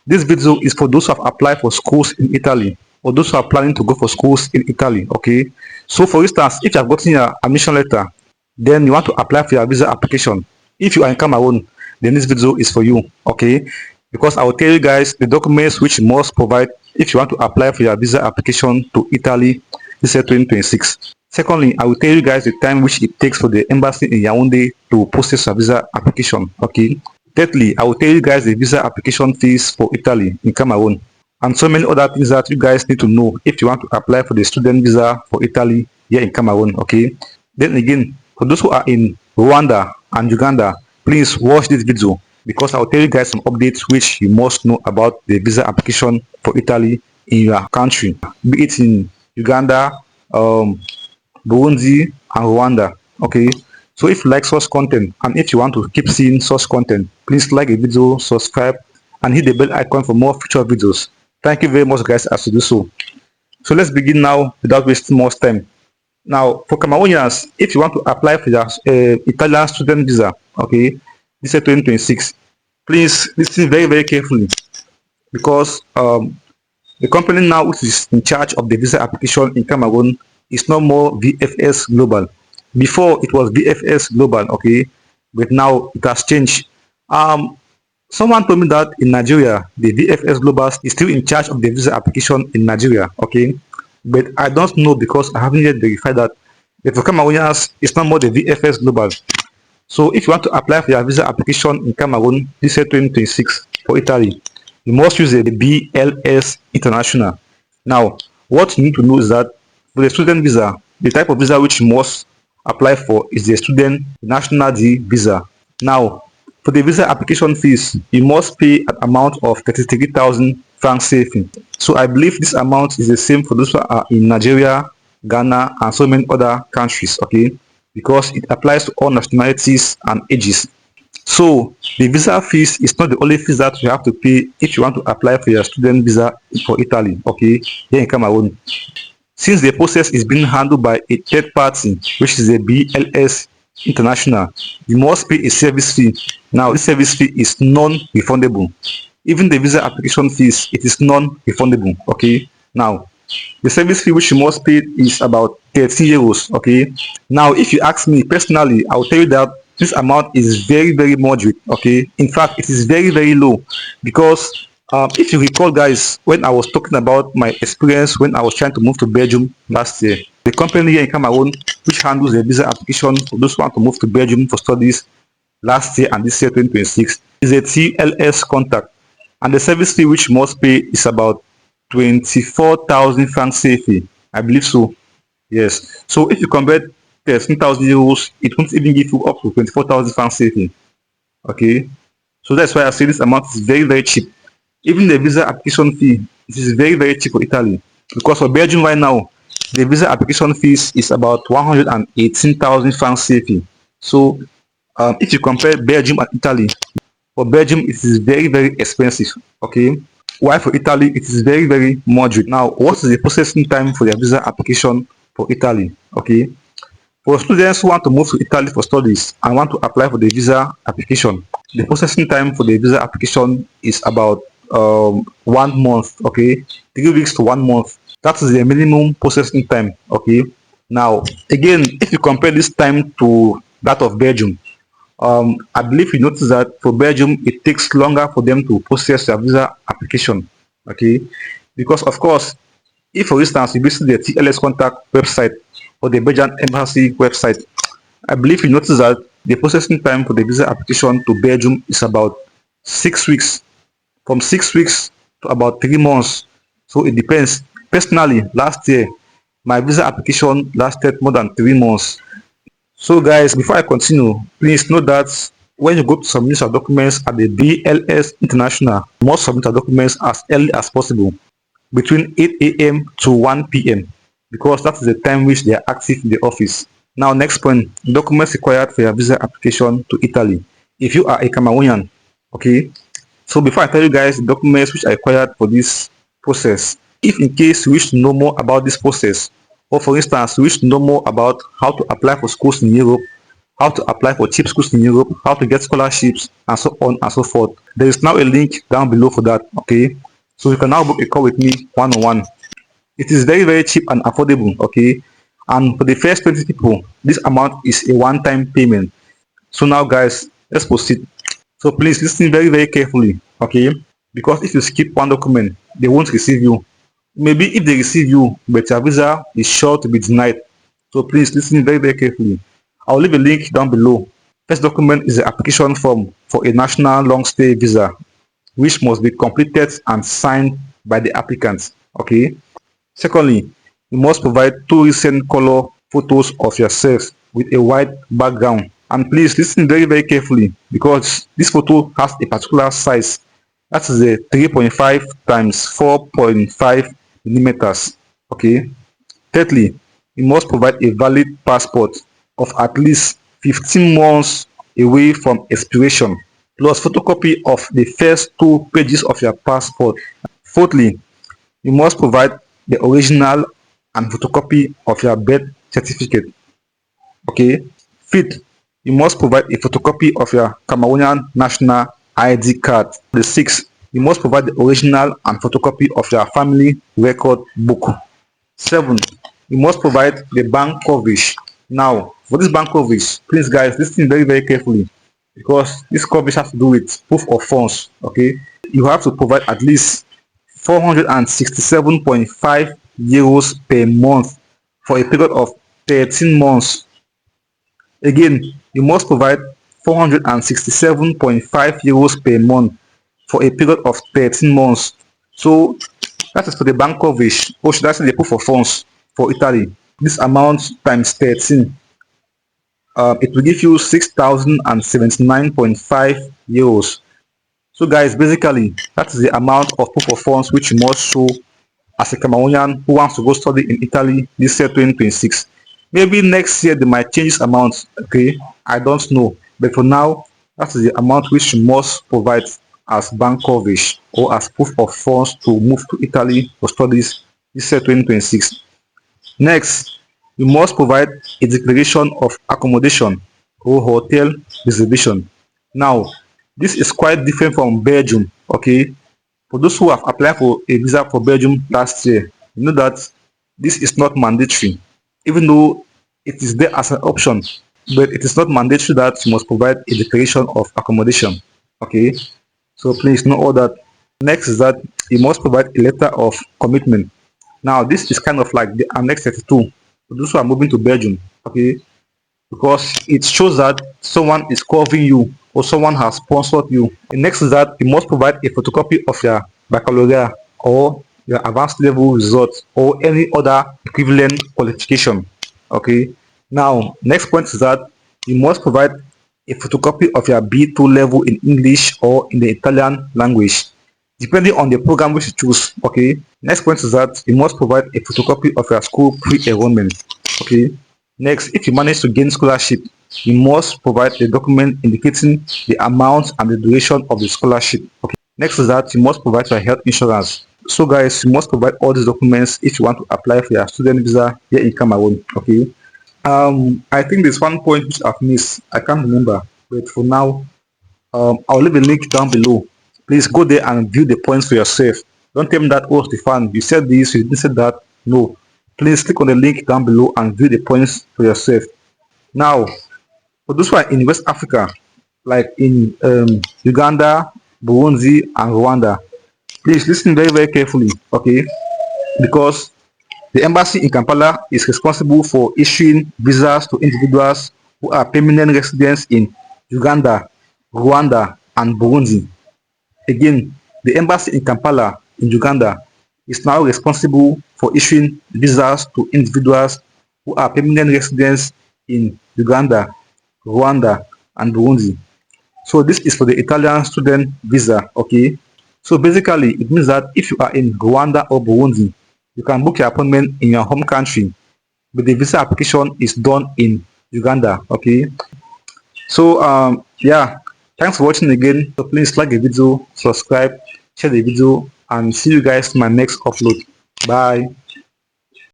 This video is for those who have applied for schools in Italy or those who are planning to go for schools in Italy. Okay. So for instance, if you have gotten your admission letter, then you want to apply for your visa application. If you are in Cameroon, then this video is for you. Okay. Because I will tell you guys the documents which you must provide if you want to apply for your visa application to Italy this year 2026. Secondly, I will tell you guys the time which it takes for the embassy in Yaoundé to process a visa application. Okay. Thirdly, I will tell you guys the visa application fees for Italy in Cameroon and so many other things that you guys need to know if you want to apply for the student visa for Italy here in Cameroon. Okay. Then again, for those who are in Rwanda and Uganda, please watch this video because I'll tell you guys some updates which you must know about the visa application for Italy in your country, be it in Uganda, Burundi, and Rwanda. Okay. So if you like such content and if you want to keep seeing such content, please like the video, subscribe, and hit the bell icon for more future videos. Thank you very much, guys, as you do so. So let's begin now without wasting much time. Now, for Cameroonians, if you want to apply for your Italian student visa, okay, this is 2026, please listen very, very carefully because the company now which is in charge of the visa application in Cameroon is no more VFS Global. Before it was VFS Global, okay, but now it has changed. Someone told me that in Nigeria, the VFS Global is still in charge of the visa application in Nigeria, okay, but I don't know because I haven't yet verified that. But for Cameroonians, it's not more the VFS Global. So if you want to apply for your visa application in Cameroon this year 2026 for Italy, you must use the BLS International. Now, what you need to know is that for the student visa, the type of visa which you must apply for is the student nationality visa. Now, for the visa application fees, you must pay an amount of 33,000 francs CFA. So I believe this amount is the same for those who are in Nigeria, Ghana, and so many other countries, okay? Because it applies to all nationalities and ages. So the visa fees is not the only fees that you have to pay if you want to apply for your student visa for Italy, okay, here in Cameroon. Since the process is being handled by a third party, which is a BLS International, you must pay a service fee. Now, this service fee is non-refundable. Even the visa application fees, it is non-refundable. Okay. Now, the service fee which you must pay is about 30 euros. Okay. Now, if you ask me personally, I will tell you that this amount is very, very moderate. Okay. In fact, it is very, very low because if you recall, guys, when I was talking about my experience when I was trying to move to Belgium last year, the company here in Cameroon, which handles the visa application for those who want to move to Belgium for studies last year and this year 2026, is a TLS contact. And the service fee which you must pay is about 24,000 francs CFA. I believe so. Yes. So if you convert 13,000 euros, it won't even give you up to 24,000 francs CFA. Okay. So that's why I say this amount is very, very cheap. Even the visa application fee, it is very, very cheap for Italy. Because for Belgium right now, the visa application fees is about 118,000 francs CFA. So if you compare Belgium and Italy, for Belgium it is very, very expensive. Okay. While for Italy it is very, very moderate. Now, what is the processing time for their visa application for Italy? Okay. For students who want to move to Italy for studies and want to apply for the visa application, the processing time for the visa application is about 1 month. Okay, 3 weeks to 1 month. That is the minimum processing time. Okay. Now, again, if you compare this time to that of Belgium, I believe you notice that for Belgium it takes longer for them to process their visa application. Okay, because of course, if for instance you visit the TLS contact website or the Belgian embassy website, I believe you notice that the processing time for the visa application to Belgium is about 6 weeks, from 6 weeks to about 3 months. So it depends. Personally, last year, my visa application lasted more than 3 months. So guys, before I continue, please note that when you go to submit your documents at the BLS International, you must submit your documents as early as possible, between 8 a.m. to 1 p.m. because that is the time which they are active in the office. Now, next point, documents required for your visa application to Italy. If you are a Cameroonian, okay. So before I tell you guys the documents which are required for this process, if in case you wish to know more about this process, or for instance, you wish to know more about how to apply for schools in Europe, how to apply for cheap schools in Europe, how to get scholarships, and so on and so forth. There is now a link down below for that, okay? So you can now book a call with me one-on-one. It is very, very cheap and affordable, okay? And for the first 20 people, this amount is a one-time payment. So now, guys, let's proceed. So please listen very, very carefully, okay? Because if you skip one document, they won't receive you. Maybe if they receive you, but your visa is sure to be denied. So please listen very, very carefully. I'll leave a link down below. First document is the application form for a national long stay visa, which must be completed and signed by the applicant. Okay. Secondly, you must provide two recent color photos of yourself with a white background. And please listen very, very carefully because this photo has a particular size. That is a 3.5 times 4.5 millimeters. Okay. Thirdly, you must provide a valid passport of at least 15 months away from expiration, plus photocopy of the first 2 pages of your passport. Fourthly, you must provide the original and photocopy of your birth certificate. Okay. Fifth, you must provide a photocopy of your Cameroonian national ID card. The sixth, you must provide the original and photocopy of your family record book. 7, you must provide the bank coverage. Now, for this bank coverage, please guys, listen very, very carefully because this coverage has to do with proof of funds. Okay, you have to provide at least 467.5 euros per month for a period of 13 months. Again, you must provide 467.5 euros per month for a period of 13 months. So that is for the bank coverage, or should I say the proof of funds for Italy. This amount times 13, it will give you 6,079.5 euros. So guys, basically, that is the amount of proof of funds which you must show as a Cameroonian who wants to go study in Italy this year 2026. Maybe next year they might change this amount, okay? I don't know. But for now, that is the amount which you must provide as bank coverage or as proof of funds to move to Italy for studies this year 2026. Next, you must provide a declaration of accommodation or hotel reservation. Now, this is quite different from Belgium, okay? For those who have applied for a visa for Belgium last year, you know that this is not mandatory, even though it is there as an option, but it is not mandatory that you must provide a declaration of accommodation, okay? So please know all that. Next is that you must provide a letter of commitment. Now, this is kind of like the Annex 32 for those who are moving to Belgium, okay? Because it shows that someone is covering you or someone has sponsored you. The next is that you must provide a photocopy of your baccalaureate or your advanced level results or any other equivalent qualification, okay? Now, next point is that you must provide a photocopy of your B2 level in English or in the Italian language, depending on the program which you choose, okay? Next point is that you must provide a photocopy of your school pre-enrollment, okay? Next, if you manage to gain scholarship, you must provide a document indicating the amount and the duration of the scholarship, okay? Next is that you must provide your health insurance. So guys, you must provide all these documents if you want to apply for your student visa here in Cameroon, okay? I think there's one point which I've missed. I can't remember, but for now, I'll leave a link down below. Please go there and view the points for yourself. Don't tell me that, oh Stefan, you said this, you didn't say that. No. Please click on the link down below and view the points for yourself. Now, for those who are in West Africa, like in Uganda, Burundi, and Rwanda, please listen very, very carefully, okay? Because the embassy in Kampala is responsible for issuing visas to individuals who are permanent residents in Uganda, Rwanda, and Burundi. Again, the embassy in Kampala in Uganda is now responsible for issuing visas to individuals who are permanent residents in Uganda, Rwanda, and Burundi. So this is for the Italian student visa, okay? So basically, it means that if you are in Rwanda or Burundi, you can book your appointment in your home country, but the visa application is done in Uganda, okay? So yeah, thanks for watching again. So please like the video, subscribe, share the video, and see you guys in my next upload. Bye.